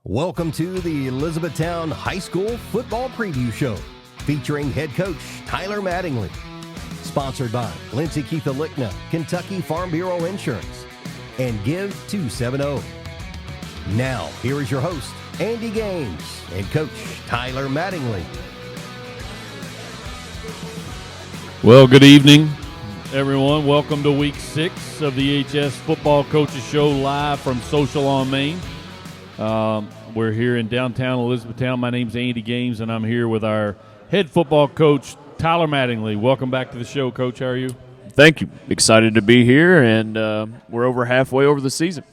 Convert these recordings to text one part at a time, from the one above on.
Welcome to the Elizabethtown High School Football Preview Show, featuring Head Coach Tyler Mattingly. Sponsored by Lindsay Keitha Lickna, Kentucky Farm Bureau Insurance, and Give 270. Now, here is your host, Andy Gaines, and Coach Tyler Mattingly. Well, good evening, everyone. Welcome to Week 6 of the EHS Football Coaches Show, live from Social on Main. We're here in downtown Elizabethtown. My name's Andy Gaines, and I'm here with our head football coach, Tyler Mattingly. Welcome back to the show, Coach. How are you? Thank you. Excited to be here, and we're over halfway over the season.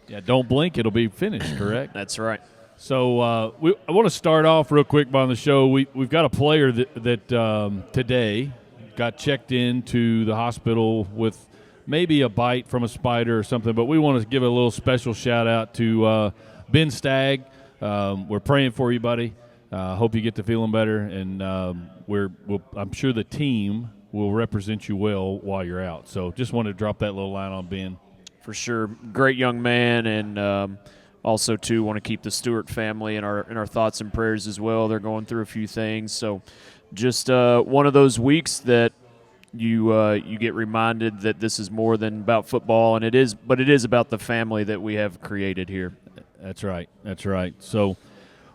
Yeah, don't blink. It'll be finished, correct? That's right. So I want to start off real quick on the show. We've got a player that today got checked into the hospital with maybe a bite from a spider or something, but we want to give a little special shout-out to Ben Stagg. We're praying for you, buddy. Hope you get to feeling better, and I'm sure the team will represent you well while you're out. So just wanted to drop that little line on Ben. For sure. Great young man, and also, too, want to keep the Stewart family in our thoughts and prayers as well. They're going through a few things. So just one of those weeks that you get reminded that this is more than about football, and it is about the family that we have created here. That's right. So,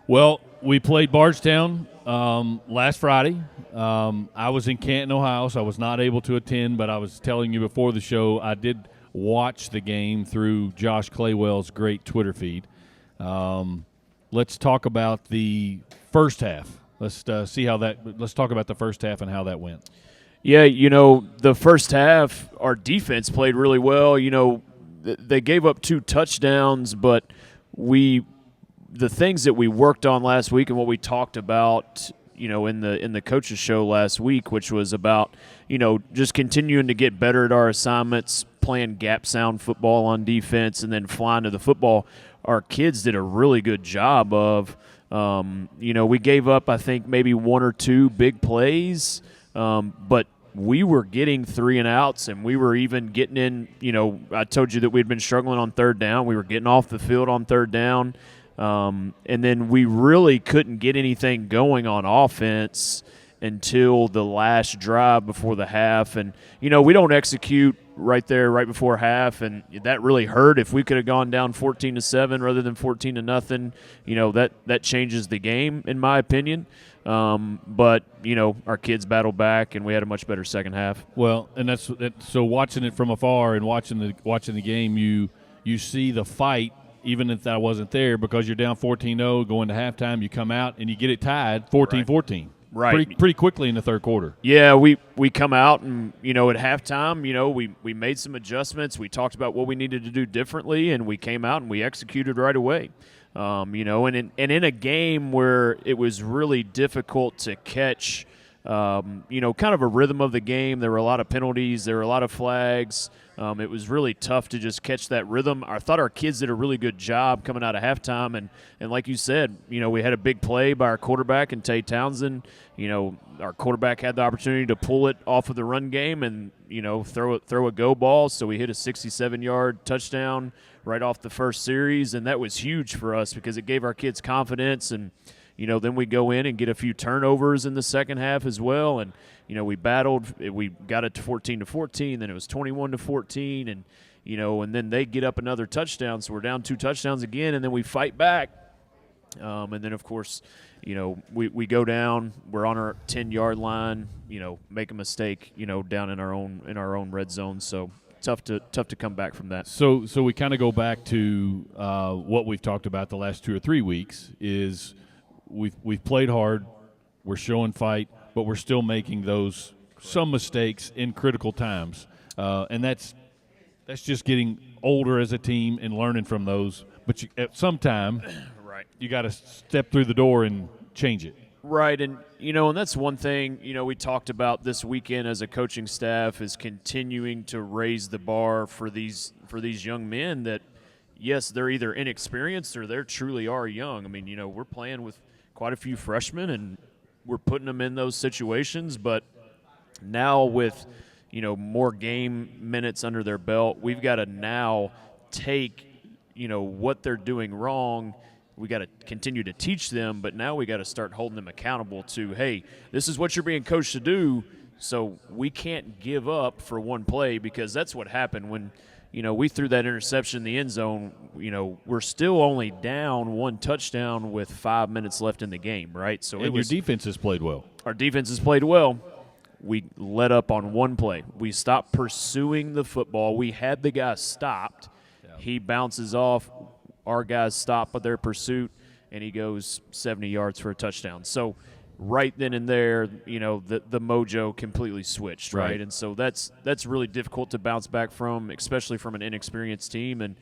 well, we played Bardstown last Friday. I was in Canton, Ohio, so I was not able to attend, but I was telling you before the show I did watch the game through Josh Claywell's great Twitter feed. Let's talk about the first half. Let's talk about the first half and how that went. Yeah, the first half, our defense played really well. They gave up 2 touchdowns, but the things that we worked on last week and what we talked about, in the coaches show last week, which was about, just continuing to get better at our assignments, playing gap sound football on defense, and then flying to the football. Our kids did a really good job of, we gave up, I think, maybe 1 or 2 big plays, but we were getting 3 and outs, and we were even getting in, I told you that we'd been struggling on third down. We were getting off the field on third down, and then we really couldn't get anything going on offense until the last drive before the half. And, we don't execute right before half, and that really hurt. If we could have gone down 14-7 rather than 14-0, that changes the game, in my opinion. But our kids battled back, and we had a much better second half. Well, and so watching it from afar and watching the game, you see the fight, even if I wasn't there, because you're down 14-0 going to halftime. You come out and you get it tied 14-14. Right. Pretty quickly in the third quarter. Yeah, we come out and, at halftime, we made some adjustments. We talked about what we needed to do differently, and we came out and we executed right away. And in a game where it was really difficult to catch, kind of a rhythm of the game. There were a lot of penalties. There were a lot of flags. It was really tough to just catch that rhythm. I thought our kids did a really good job coming out of halftime. And like you said, we had a big play by our quarterback and Tay Townsend. Our quarterback had the opportunity to pull it off of the run game and, throw a go ball. So we hit a 67-yard touchdown right off the first series, and that was huge for us because it gave our kids confidence. And, then we go in and get a few turnovers in the second half as well. And, we battled. We got it to 14-14, then it was 21-14, and, and then they get up another touchdown. So we're down 2 touchdowns again, and then we fight back. And then, of course, we go down. We're on our 10-yard line, make a mistake, down in our own red zone. So tough to come back from that. So we kind of go back to what we've talked about the last 2 or 3 weeks is we've played hard, we're showing fight, but we're still making some mistakes in critical times, and that's just getting older as a team and learning from those. But at some time, right, you got to step through the door and change it. Right, and and that's one thing we talked about this weekend as a coaching staff is continuing to raise the bar for these young men that, yes, they're either inexperienced or they truly are young. I mean, we're playing with quite a few freshmen and we're putting them in those situations, but now with more game minutes under their belt, we've got to now take what they're doing wrong we got to continue to teach them, but now we got to start holding them accountable to, hey, this is what you're being coached to do, so we can't give up for one play, because that's what happened when, we threw that interception in the end zone. We're still only down 1 touchdown with 5 minutes left in the game, right? So your defense has played well. Our defense has played well. We let up on one play. We stopped pursuing the football. We had the guy stopped. Yeah. He bounces off. Our guys stop their pursuit, and he goes 70 yards for a touchdown. So right then and there, the mojo completely switched, right? And so that's really difficult to bounce back from, especially from an inexperienced team. And,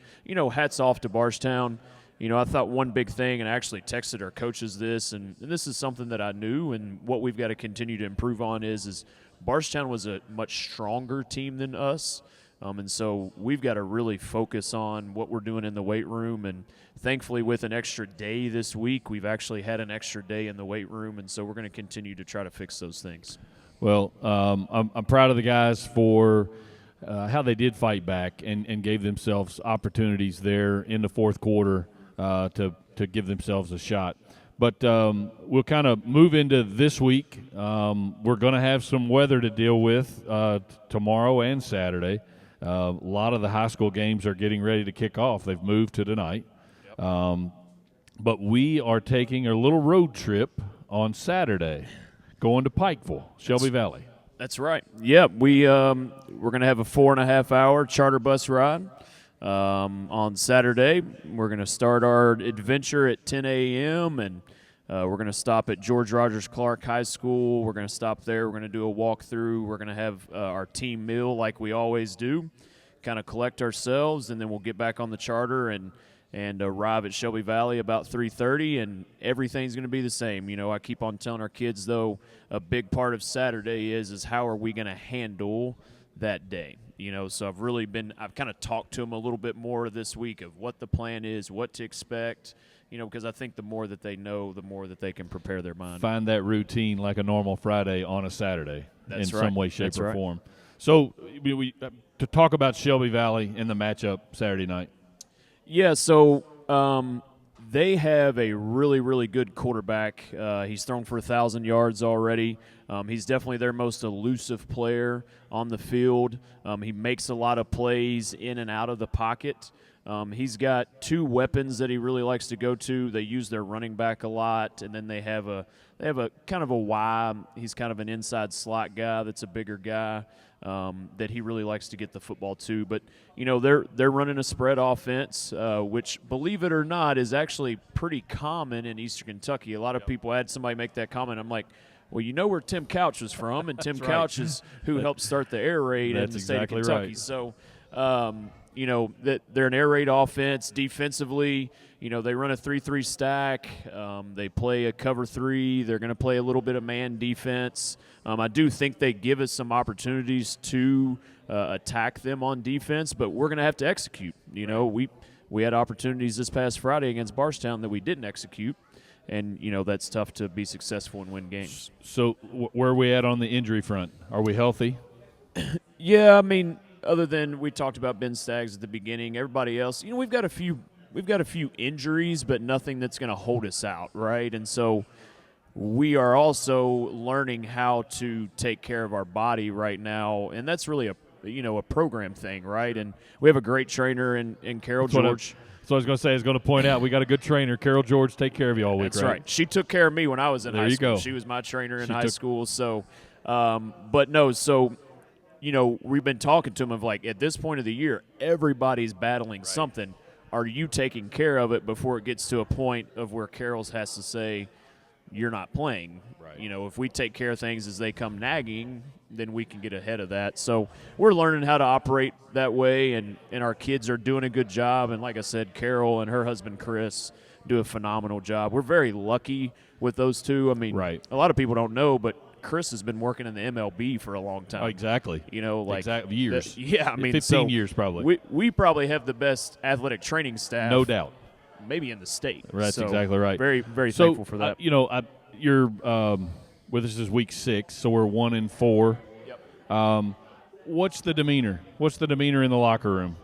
hats off to Bardstown. I thought one big thing, and I actually texted our coaches this, and this is something that I knew, and what we've got to continue to improve on is Bardstown was a much stronger team than us. And so we've got to really focus on what we're doing in the weight room. And thankfully, with an extra day this week, we've actually had an extra day in the weight room. And so we're going to continue to try to fix those things. Well, I'm proud of the guys for how they did fight back and gave themselves opportunities there in the fourth quarter to give themselves a shot. But we'll kind of move into this week. We're going to have some weather to deal with tomorrow and Saturday. A lot of the high school games are getting ready to kick off. They've moved to tonight. But we are taking a little road trip on Saturday, going to Pikeville, Shelby Valley. That's right. Yeah, we're going to have a 4.5-hour charter bus ride on Saturday. We're going to start our adventure at 10 a.m., and we're going to stop at George Rogers Clark High School. We're going to stop there. We're going to do a walkthrough. We're going to have our team meal like we always do, kind of collect ourselves, and then we'll get back on the charter and arrive at Shelby Valley about 3:30, and everything's going to be the same. I keep on telling our kids, though, a big part of Saturday is how are we going to handle that day. So I've kind of talked to them a little bit more this week of what the plan is, what to expect, because I think the more that they know, the more that they can prepare their mind. Find that routine like a normal Friday on a Saturday in some way, shape, or form. So we to talk about Shelby Valley in the matchup Saturday night. Yeah, so they have a really, really good quarterback. He's thrown for 1,000 yards already. He's definitely their most elusive player on the field. He makes a lot of plays in and out of the pocket. He's got two weapons that he really likes to go to. They use their running back a lot, and then they have a kind of a Y. He's kind of an inside slot guy that's a bigger guy that he really likes to get the football to. But they're running a spread offense, which, believe it or not, is actually pretty common in Eastern Kentucky. A lot of people had somebody make that comment. I'm like, well, where Tim Couch was from, and Tim Couch is who helped start the air raid in the state of Kentucky. Right. So. That they're an air raid offense. Defensively, they run a 3-3 stack. They play a cover 3. They're going to play a little bit of man defense. I do think they give us some opportunities to attack them on defense, but we're going to have to execute. We had opportunities this past Friday against Bardstown that we didn't execute, and that's tough to be successful and win games. So where are we at on the injury front? Are we healthy? Yeah, I mean, other than we talked about Ben Staggs at the beginning, everybody else, we've got a few injuries, but nothing that's going to hold us out, right? And so we are also learning how to take care of our body right now, and that's really a program thing, right? And we have a great trainer in Carol George. So I was going to say, I was going to point out, we got a good trainer, Carol George, take care of you all week, That's right. She took care of me when I was in high school. Go. She was my trainer in high school. So, but no, so we've been talking to him of like, at this point of the year, everybody's battling something. Are you taking care of it before it gets to a point of where Carroll's has to say, you're not playing? Right. If we take care of things as they come nagging, then we can get ahead of that. So we're learning how to operate that way, and our kids are doing a good job. And like I said, Carol and her husband Chris do a phenomenal job. We're very lucky with those two. I mean, a lot of people don't know, but Chris has been working in the MLB for a long time. Oh, exactly. Years. I mean, 15 years probably. We probably have the best athletic training staff. No doubt. Maybe in the state. That's exactly right. Very, very thankful for that. You're with us is week 6, so we're 1-4. Yep. What's the demeanor? What's the demeanor in the locker room?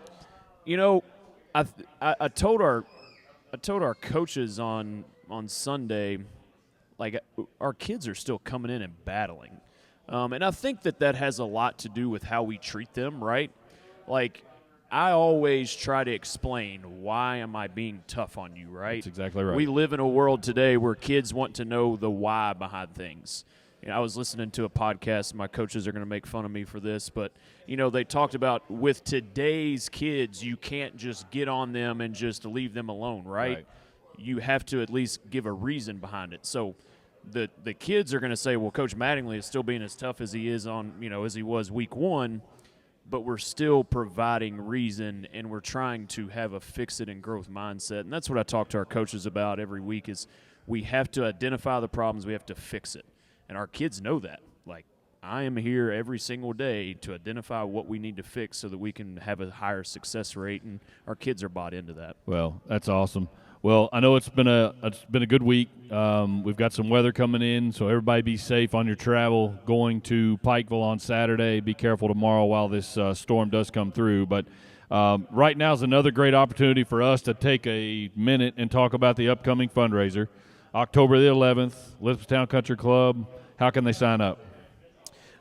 I told told our coaches on Sunday, like, our kids are still coming in and battling. And I think that has a lot to do with how we treat them, right? Like, I always try to explain, why am I being tough on you, right? That's exactly right. We live in a world today where kids want to know the why behind things. I was listening to a podcast. My coaches are going to make fun of me for this, but, they talked about with today's kids, you can't just get on them and just leave them alone, right? You have to at least give a reason behind it. So the kids are going to say, well, Coach Mattingly is still being as tough as he is as he was week one, but we're still providing reason, and we're trying to have a fix-it-and-growth mindset. And that's what I talk to our coaches about every week is we have to identify the problems, we have to fix it. And our kids know that. Like, I am here every single day to identify what we need to fix so that we can have a higher success rate, and our kids are bought into that. Well, that's awesome. Well, I know it's been a good week. We've got some weather coming in, so everybody be safe on your travel going to Pikeville on Saturday. Be careful tomorrow while this storm does come through. But right now is another great opportunity for us to take a minute and talk about the upcoming fundraiser. October the 11th, Elizabethtown Country Club. How can they sign up?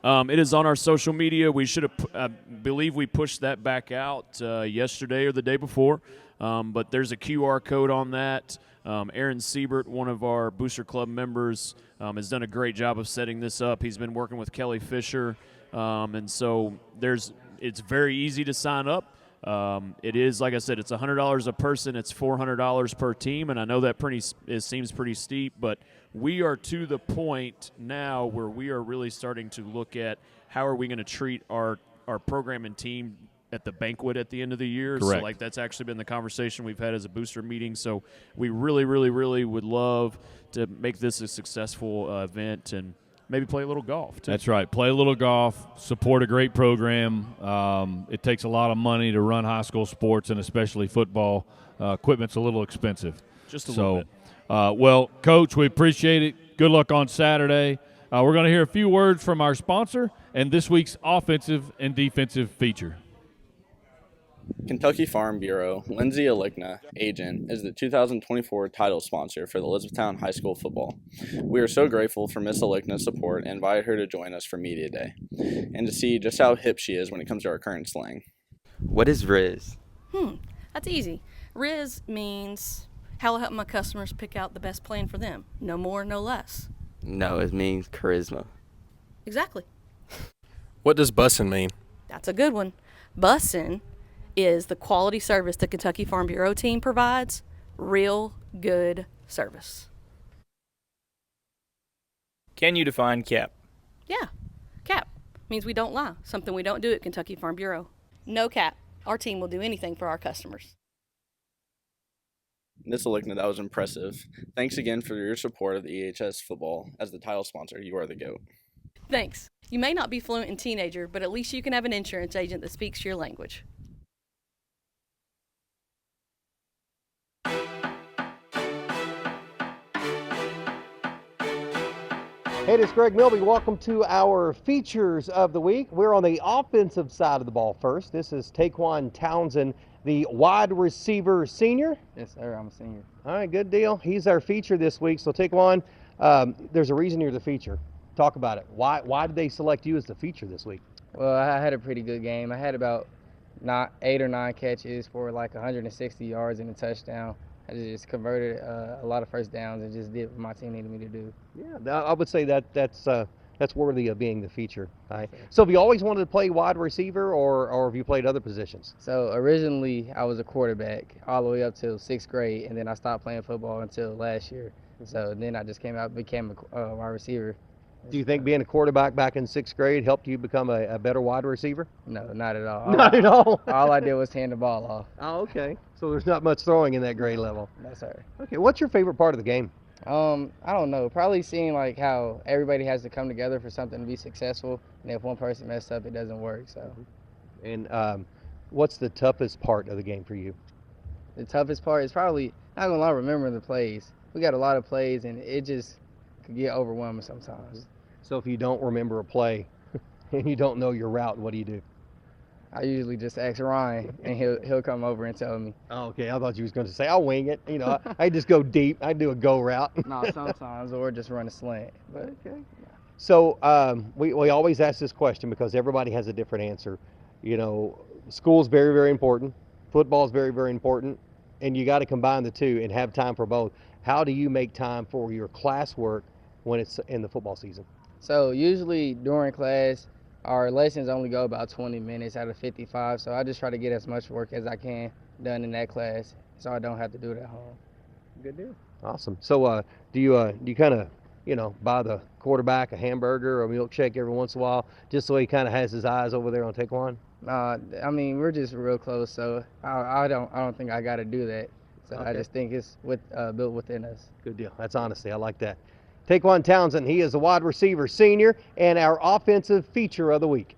It is on our social media. We should have, I believe we pushed that back out yesterday or the day before. But there's a QR code on that. Aaron Siebert, one of our Booster Club members, has done a great job of setting this up. He's been working with Kelly Fisher. And so it's very easy to sign up. It is, like I said, it's $100 a person. It's $400 per team, and I know that it seems pretty steep, but we are to the point now where we are really starting to look at how are we going to treat our program and team at the banquet at the end of the year. Correct. So, like, that's actually been the conversation we've had as a booster meeting. So we really, really, really would love to make this a successful event and maybe play a little golf, too. That's right. Play a little golf, support a great program. It takes a lot of money to run high school sports, and especially football. Equipment's a little expensive. Just a little bit. Well, Coach, we appreciate it. Good luck on Saturday. We're going to hear a few words from our sponsor and this week's offensive and defensive feature. Kentucky Farm Bureau, Lindsay Alikna, agent, is the 2024 title sponsor for the Elizabethtown High School football. We are so grateful for Miss Alikna's support and invited her to join us for Media Day and to see just how hip she is when it comes to our current slang. What is Riz? That's easy. Riz means how I'll help my customers pick out the best plan for them. No more, no less. No, it means charisma. Exactly. What does bussin' mean? That's a good one. Bussin' is the quality service the Kentucky Farm Bureau team provides. Real good service. Can you define cap? Yeah. Cap means we don't lie, something we don't do at Kentucky Farm Bureau. No cap. Our team will do anything for our customers. Miss Alikna, that was impressive. Thanks again for your support of the EHS football. As the title sponsor, you are the GOAT. Thanks. You may not be fluent in teenager, but at least you can have an insurance agent that speaks your language. Hey, this is Greg Milby. Welcome to our features of the week. We're on the offensive side of the ball first. This is Taquan Townsend, the wide receiver senior. Yes, sir. I'm a senior. All right, good deal. He's our feature this week. So Taquan, there's a reason you're the feature. Talk about it. Why did they select you as the feature this week? Well, I had a pretty good game. I had about 8 or 9 catches for like 160 yards and a touchdown. I just converted a lot of first downs and just did what my team needed me to do. Yeah, I would say that's worthy of being the feature. Right. So have you always wanted to play wide receiver, or have you played other positions? So originally I was a quarterback all the way up till 6th grade, and then I stopped playing football until last year. So then I just came out and became a wide receiver. Do you think being a quarterback back in 6th grade helped you become a better wide receiver? No, not at all. Not at all? All I did was hand the ball off. Oh, okay. So there's not much throwing in that grade level. No, sir. Okay, what's your favorite part of the game? I don't know. Probably seeing like how everybody has to come together for something to be successful, and if one person messed up, it doesn't work. So. And what's the toughest part of the game for you? The toughest part is probably, not gonna lie, remembering the plays. We got a lot of plays, and it just could get overwhelming sometimes. So if you don't remember a play and you don't know your route, what do you do? I usually just ask Ryan, and he'll come over and tell me. Oh, okay, I thought you was going to say I'll wing it. You know, I just go deep. I do a go route. No, sometimes, or just run a slant. But Okay. So we always ask this question because everybody has a different answer. You know, school's very, very important. Football's very, very important. And you got to combine the two and have time for both. How do you make time for your classwork when it's in the football season? So usually during class, our lessons only go about 20 minutes out of 55. So I just try to get as much work as I can done in that class so I don't have to do it at home. Good deal. Awesome. So do you kind of, you know, buy the quarterback a hamburger or a milkshake every once in a while just so he kind of has his eyes over there on Taekwon? I mean, we're just real close, so I don't think I got to do that. So Okay. I just think it's built within us. Good deal. That's honesty. I like that. Taekwon Townsend, he is a wide receiver senior and our offensive feature of the week.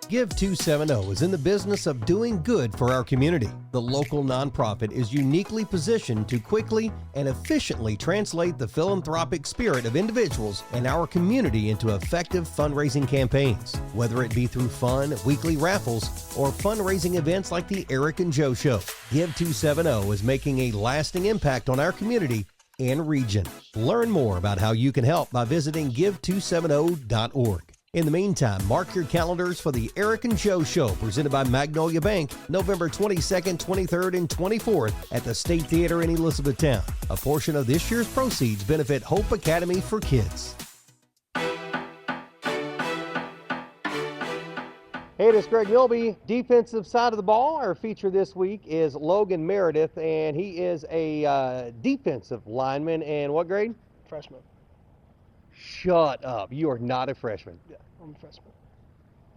Give 270 is in the business of doing good for our community. The local nonprofit is uniquely positioned to quickly and efficiently translate the philanthropic spirit of individuals in our community into effective fundraising campaigns, whether it be through fun, weekly raffles, or fundraising events like the Eric and Joe Show. Give 270 is making a lasting impact on our community and region. Learn more about how you can help by visiting give270.org. In the meantime, mark your calendars for the Eric and Joe Show presented by Magnolia Bank, November 22nd, 23rd, and 24th at the State Theater in Elizabethtown. A portion of this year's proceeds benefit Hope Academy for Kids. Hey, this is Greg Milby, defensive side of the ball. Our feature this week is Logan Meredith, and he is a defensive lineman. And what grade? Freshman. Shut up. You are not a freshman. Yeah, I'm a freshman.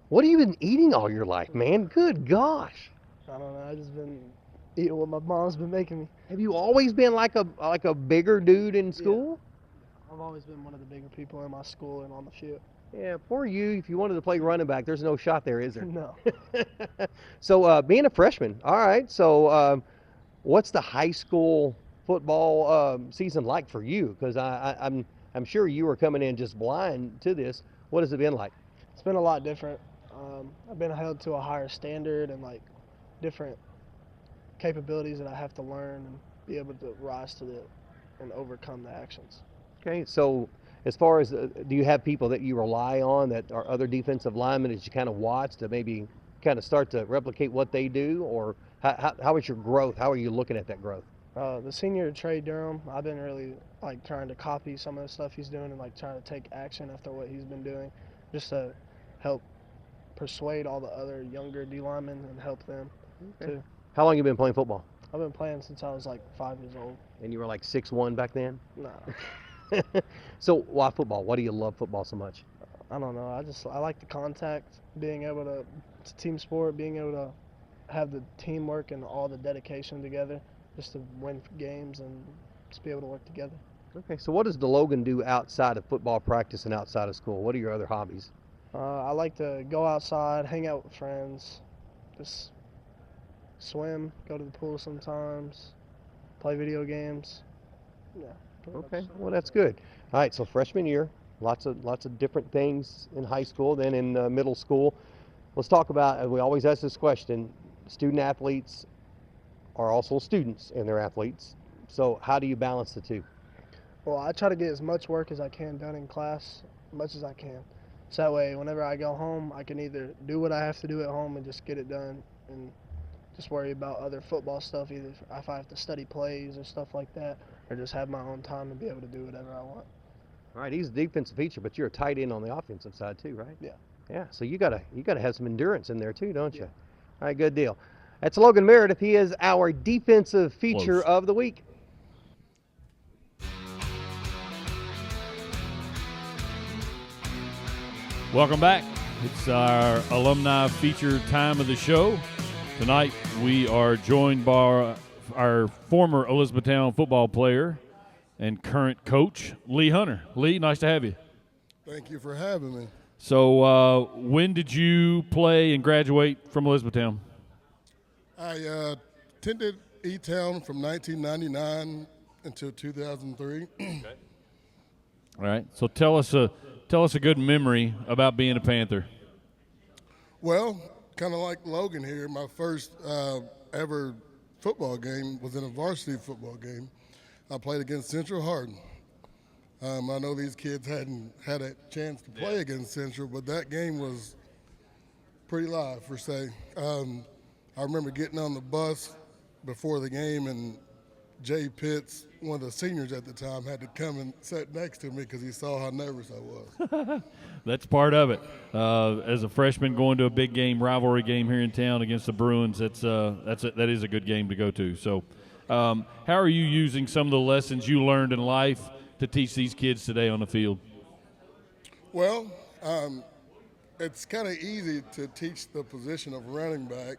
What have you been eating all your life, man? Good gosh. I don't know. I just been eating what my mom's been making me. Have you always been like a bigger dude in school? Yeah. I've always been one of the bigger people in my school and on the field. Yeah, poor you. If you wanted to play running back, there's no shot there, is there? No. So being a freshman, all right. So what's the high school football season like for you? Because I'm sure you were coming in just blind to this. What has it been like? It's been a lot different. I've been held to a higher standard and like different capabilities that I have to learn and be able to rise to and overcome the actions. Okay, so as far as, do you have people that you rely on that are other defensive linemen that you kind of watch to maybe kind of start to replicate what they do? Or how is your growth? How are you looking at that growth? The senior Trey Durham, I've been really like trying to copy some of the stuff he's doing and like trying to take action after what he's been doing just to help persuade all the other younger D linemen and help them too. How long have you been playing football? I've been playing since I was like 5 years old. And you were like 6'1" back then? No. So why football? Why do you love football so much? I don't know. I like the contact, being able to, it's a team sport, being able to have the teamwork and all the dedication together just to win games and just be able to work together. Okay, so what does DeLogan do outside of football practice and outside of school? What are your other hobbies? I like to go outside, hang out with friends, just swim, go to the pool sometimes, play video games. Yeah. Okay, well that's good. All right, so freshman year, lots of different things in high school, then in middle school. Let's talk about, we always ask this question, student athletes are also students and they're athletes. So how do you balance the two? Well, I try to get as much work as I can done in class, as much as I can. So that way, whenever I go home, I can either do what I have to do at home and just get it done and just worry about other football stuff, either if I have to study plays or stuff like that, or just have my own time and be able to do whatever I want. All right, he's a defensive feature, but you're a tight end on the offensive side too, right? Yeah. Yeah, so you gotta have some endurance in there too, don't you? All right, good deal. That's Logan Meredith. He is our defensive feature of the week. Welcome back. It's our alumni feature time of the show. Tonight we are joined by our former Elizabethtown football player and current coach, Lee Hunter. Lee, nice to have you. Thank you for having me. So when did you play and graduate from Elizabethtown? I attended E-Town from 1999 until 2003. Okay. All right. So tell us a good memory about being a Panther. Well, kind of like Logan here, my first ever football game was in a varsity football game. I played against Central Hardin. I know these kids hadn't had a chance to play against Central, but that game was pretty live, per se. I remember getting on the bus before the game, and Jay Pitts, one of the seniors at the time, had to come and sit next to me because he saw how nervous I was. That's part of it. As a freshman going to a big game, rivalry game here in town against the Bruins, that is a good game to go to. So how are you using some of the lessons you learned in life to teach these kids today on the field? Well, it's kind of easy to teach the position of running back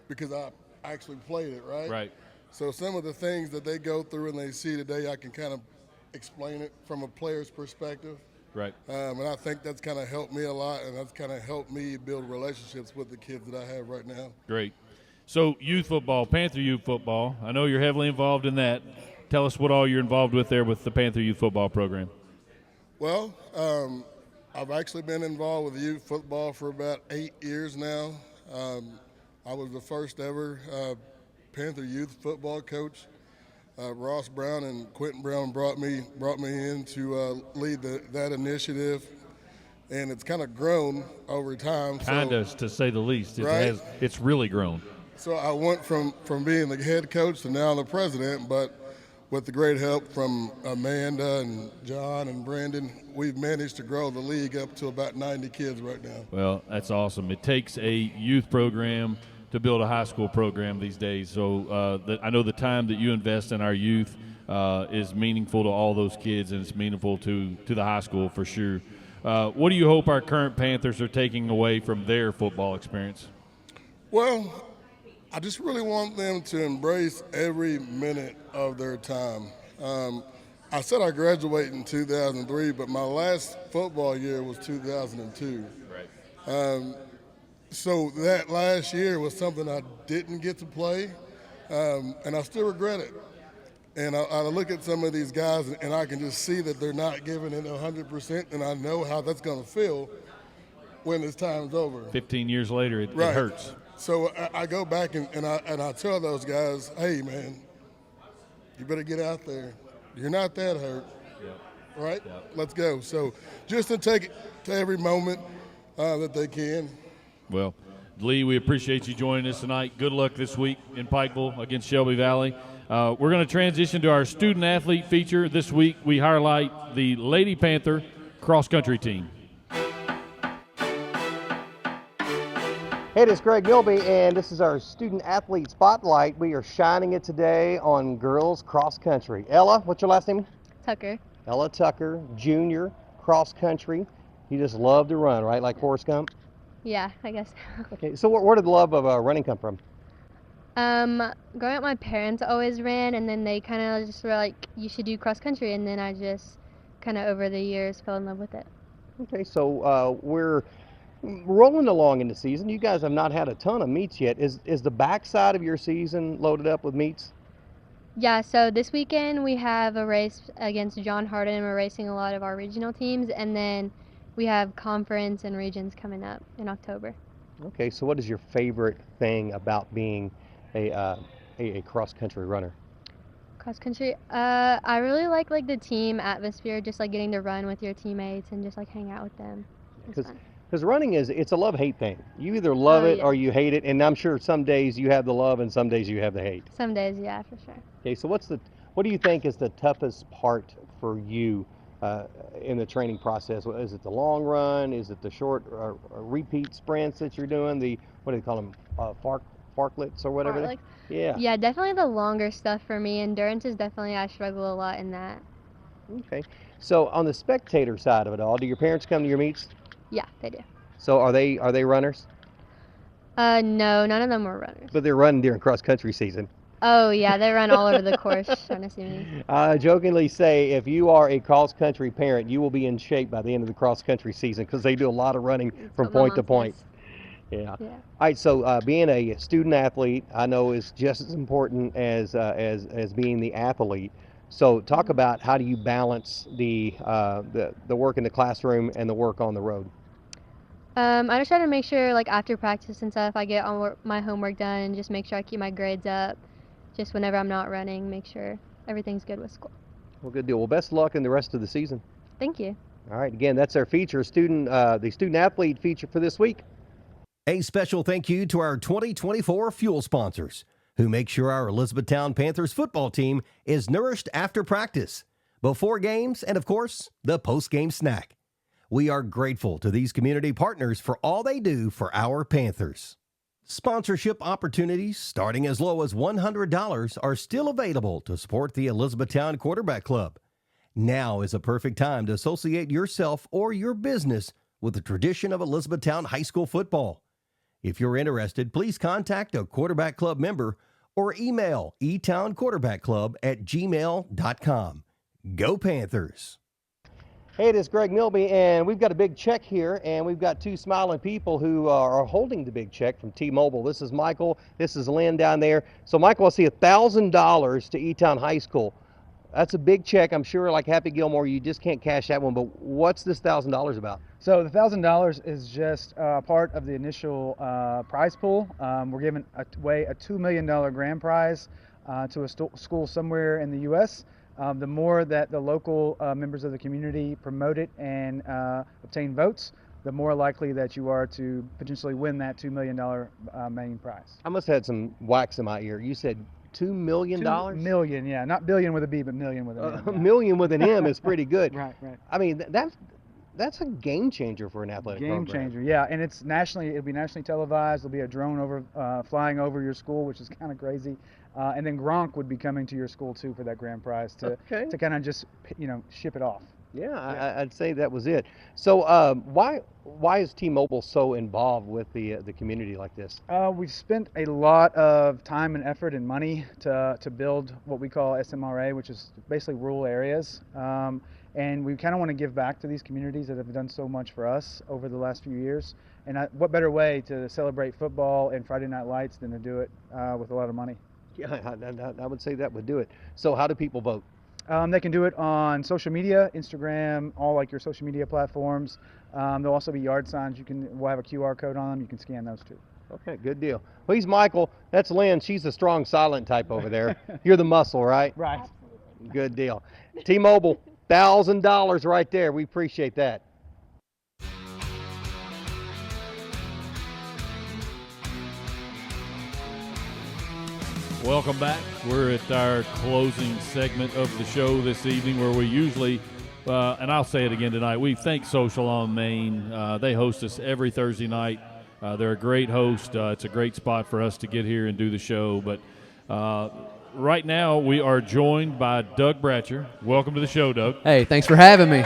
because I actually played it, right? Right. So some of the things that they go through and they see today, I can kind of explain it from a player's perspective. Right. And I think that's kind of helped me a lot, and that's kind of helped me build relationships with the kids that I have right now. Great. So youth football, Panther youth football, I know you're heavily involved in that. Tell us what all you're involved with there with the Panther youth football program. Well, I've actually been involved with youth football for about 8 years now. I was the first ever Panther youth football coach. Ross Brown and Quentin Brown brought me in to lead that initiative, and it's kind of grown over time. To say the least. Right? It's really grown. So I went from being the head coach to now the president, but with the great help from Amanda and John and Brandon, we've managed to grow the league up to about 90 kids right now. Well, that's awesome. It takes a youth program to build a high school program these days. So I know the time that you invest in our youth is meaningful to all those kids, and it's meaningful to the high school for sure. What do you hope our current Panthers are taking away from their football experience? Well, I just really want them to embrace every minute of their time. I said I graduated in 2003, but my last football year was 2002. Right. So that last year was something I didn't get to play, and I still regret it. And I look at some of these guys, and I can just see that they're not giving it 100%, and I know how that's going to feel when this time's over. 15 years later, it hurts. So I go back and I tell those guys, hey, man, you better get out there. You're not that hurt, right? Yep. Let's go. So just to take it to every moment that they can. Well, Lee, we appreciate you joining us tonight. Good luck this week in Pikeville against Shelby Valley. We're going to transition to our student-athlete feature. This week we highlight the Lady Panther cross-country team. Hey, this is Greg Milby, and this is our student-athlete spotlight. We are shining it today on girls cross-country. Ella, what's your last name? Tucker. Ella Tucker, junior, cross-country. You just love to run, right, like Forrest Gump? Yeah, I guess. Okay, so where did the love of running come from? Growing up, my parents always ran, and then they kind of just were like, you should do cross-country, and then I just kind of over the years fell in love with it. Okay, so we're rolling along in the season. You guys have not had a ton of meets yet. Is the backside of your season loaded up with meets? Yeah, so this weekend we have a race against John Hardin, and we're racing a lot of our regional teams, and then we have conference and regions coming up in October. Okay, so what is your favorite thing about being a cross-country runner? Cross-country, I really like the team atmosphere, just like getting to run with your teammates and just like hang out with them. Because running it's a love-hate thing. You either love it or you hate it, and I'm sure some days you have the love and some days you have the hate. Some days, yeah, for sure. Okay, so what do you think is the toughest part for you in the training process? Is it the long run? Is it the short repeat sprints that you're doing? What do they call them? Fartleks or whatever? Fartleks? Yeah. Yeah, definitely the longer stuff for me. Endurance is definitely, I struggle a lot in that. Okay. So on the spectator side of it all, do your parents come to your meets? Yeah, they do. So are they runners? No, none of them were runners. But they're running during cross-country season. Oh, yeah, they run all over the course trying to see me. I jokingly say if you are a cross-country parent, you will be in shape by the end of the cross-country season because they do a lot of running from point to point. Yeah. All right, so being a student athlete, I know is just as important as being the athlete. So talk about how do you balance the work in the classroom and the work on the road? I just try to make sure, like, after practice and stuff, I get my homework done and just make sure I keep my grades up. Just whenever I'm not running, make sure everything's good with school. Well, good deal. Well, best of luck in the rest of the season. Thank you. All right. Again, that's our feature, the student athlete feature for this week. A special thank you to our 2024 fuel sponsors who make sure our Elizabethtown Panthers football team is nourished after practice, before games, and of course, the post-game snack. We are grateful to these community partners for all they do for our Panthers. Sponsorship opportunities starting as low as $100 are still available to support the Elizabethtown Quarterback Club. Now is a perfect time to associate yourself or your business with the tradition of Elizabethtown High School football. If you're interested, please contact a Quarterback Club member or email etownquarterbackclub@gmail.com. Go Panthers! Hey, it is Greg Milby, and we've got a big check here, and we've got two smiling people who are holding the big check from T-Mobile. This is Michael, this is Lynn down there. So, Michael, I see $1,000 to Etown High School. That's a big check. I'm sure, like Happy Gilmore, you just can't cash that one, but what's this $1,000 about? So the $1,000 is just part of the initial prize pool. We're giving away a $2 million grand prize to a school somewhere in the U.S. The more that the local members of the community promote it and obtain votes, the more likely that you are to potentially win that $2 million main prize. I must have had some wax in my ear. You said $2 million? $2 million, yeah. Not billion with a B, but million with an M. A million with an M is pretty good. Right. I mean, that's a game changer for an athletic program. Game changer, yeah. And it'll be nationally televised. There'll be a drone flying over your school, which is kind of crazy. And then Gronk would be coming to your school too for that grand prize to kind of just ship it off. Yeah, I'd say that was it. So why is T-Mobile so involved with the community like this? We've spent a lot of time and effort and money to build what we call SMRA, which is basically rural areas. And we kind of want to give back to these communities that have done so much for us over the last few years. And what better way to celebrate football and Friday Night Lights than to do it with a lot of money? Yeah, I would say that would do it. So how do people vote? They can do it on social media, Instagram, all like your social media platforms. There'll also be yard signs. We'll have a QR code on them. You can scan those too. Okay, good deal. Well, he's Michael. That's Lynn. She's the strong, silent type over there. You're the muscle, right? Right. Good deal. T-Mobile, $1,000 right there. We appreciate that. Welcome back. We're at our closing segment of the show this evening where we usually, and I'll say it again tonight, we thank Social on Main. They host us every Thursday night. They're a great host. It's a great spot for us to get here and do the show. But right now we are joined by Doug Bratcher. Welcome to the show, Doug. Hey, thanks for having me.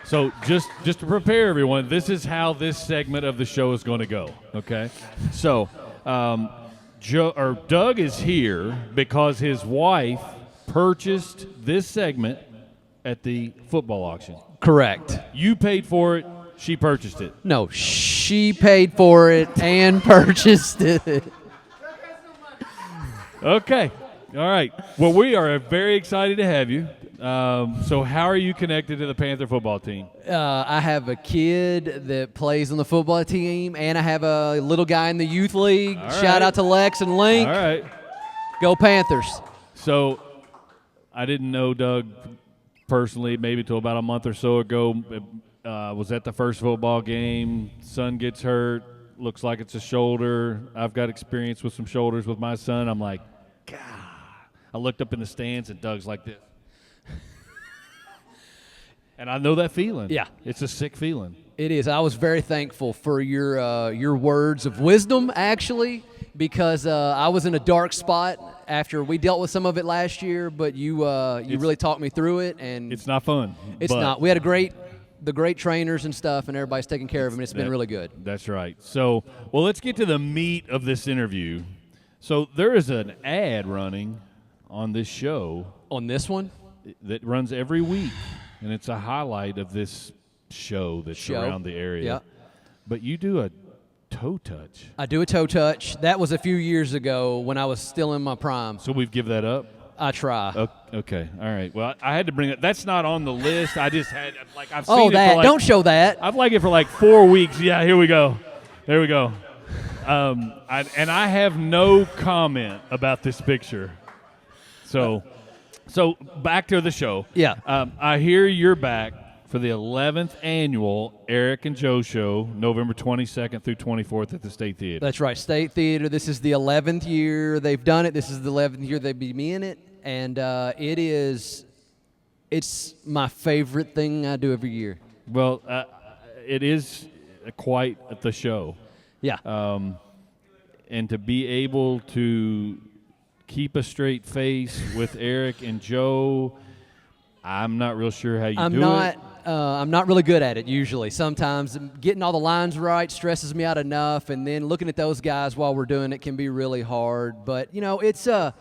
So just to prepare everyone, this is how this segment of the show is going to go, okay? So Doug is here because his wife purchased this segment at the football auction. Correct. You paid for it. She purchased it. No, she paid for it and purchased it. Okay. All right. Well, we are very excited to have you. So how are you connected to the Panther football team? I have a kid that plays on the football team, and I have a little guy in the youth league. Shout out to Lex and Link. All right. Go Panthers. So I didn't know Doug personally maybe until about a month or so ago. Was at the first football game. Son gets hurt. Looks like it's a shoulder. I've got experience with some shoulders with my son. I'm like, God. I looked up in the stands, and Doug's like this. And I know that feeling. Yeah. It's a sick feeling. It is. I was very thankful for your words of wisdom, actually, because I was in a dark spot after we dealt with some of it last year, but you really talked me through it. And it's not fun. It's not. We had the great trainers and stuff, and everybody's taking care of them. It's been really good. That's right. So, well, let's get to the meat of this interview. So there is an ad running on this show. On this one? That runs every week. And it's a highlight of this show that's around the area. Yeah. But you do a toe touch. I do a toe touch. That was a few years ago when I was still in my prime. So we've give that up? I try. Okay. All right. Well, I had to bring it. That's not on the list. I just had I've seen Oh, it that. for Don't show that. I've liked it for 4 weeks. Yeah. Here we go. There we go. I have no comment about this picture. So back to the show. Yeah. I hear you're back for the 11th annual Eric and Joe Show, November 22nd through 24th at the State Theater. That's right, State Theater. This is the 11th year they've done it. This is the 11th year they've been in it, and it's my favorite thing I do every year. Well, it is quite the show. Yeah. And to be able to keep a straight face with Eric and Joe, I'm not real sure how you do it. I'm not really good at it usually. Sometimes getting all the lines right stresses me out enough, and then looking at those guys while we're doing it can be really hard. But, it's the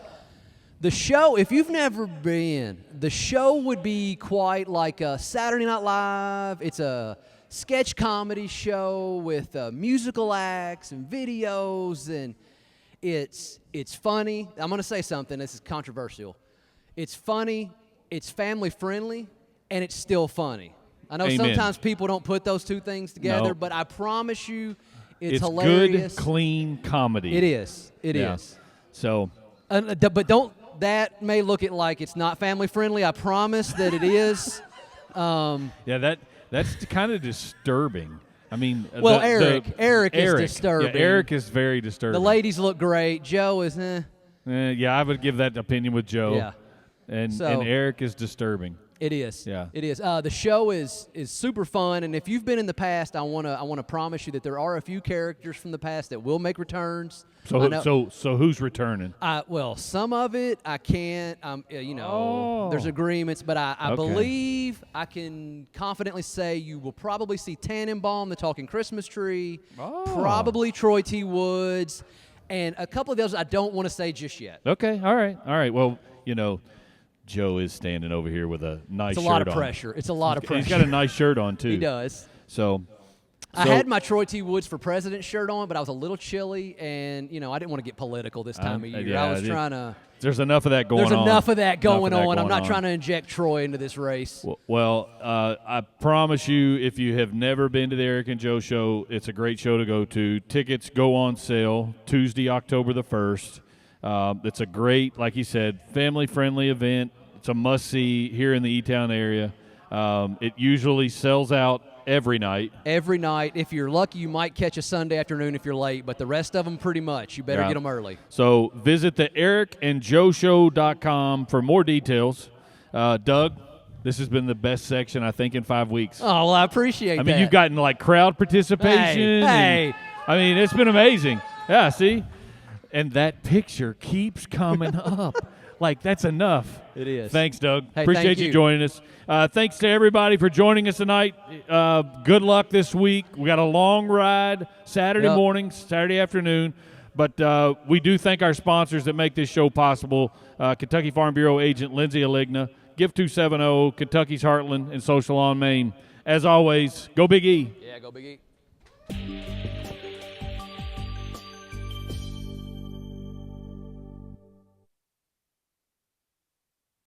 show, if you've never been, the show would be quite like a Saturday Night Live. It's a sketch comedy show with musical acts and videos, and it's funny. I'm going to say something. This is controversial. It's funny. It's family friendly, and it's still funny. I know Amen. Sometimes people don't put those two things together, No. but I promise you it's good, hilarious. clean comedy. It is. It Yeah. is. So, But don't, that may look it like it's not family friendly. I promise that it is. yeah, that's kind of disturbing. I mean, Well, Eric is disturbing. Yeah, Eric is very disturbing. The ladies look great. Joe is yeah, I would give that opinion with Joe. Yeah. And So- Eric is disturbing. It is. Yeah. It is. The show is super fun, and if you've been in the past, I wanna promise you that there are a few characters from the past that will make returns. So who's returning? Well, some of it I can't. There's agreements, but I Okay. believe I can confidently say you will probably see Tannenbaum, the Talking Christmas Tree, probably Troy T. Woods, and a couple of those I don't want to say just yet. Okay. All right. Well, Joe is standing over here with a nice shirt on. It's a lot of pressure. It's a lot of pressure. He's got a nice shirt on, too. He does. So I had my Troy T. Woods for President shirt on, but I was a little chilly, and, I didn't want to get political this time of year. Yeah, I was trying to. There's enough of that going on. There's enough of that going on. I'm not trying to inject Troy into this race. Well, I promise you, if you have never been to the Eric and Joe Show, it's a great show to go to. Tickets go on sale Tuesday, October the 1st. It's a great, like you said, family-friendly event. It's a must-see here in the E-Town area. It usually sells out every night. Every night. If you're lucky, you might catch a Sunday afternoon if you're late, but the rest of them pretty much. You better get them early. So visit the ericandjoeshow.com for more details. Doug, this has been the best section, I think, in 5 weeks. Oh, well, I appreciate that. I mean, you've gotten, crowd participation. Hey. It's been amazing. Yeah, see? And that picture keeps coming up. That's enough. It is. Thanks, Doug. Hey, Appreciate thank you you joining us. Thanks to everybody for joining us tonight. Good luck this week. We got a long ride Saturday morning, Saturday afternoon. But we do thank our sponsors that make this show possible. Kentucky Farm Bureau agent Lindsay Aligna, Gift 270, Kentucky's Heartland, and Social on Main. As always, go Big E. Yeah, go Big E.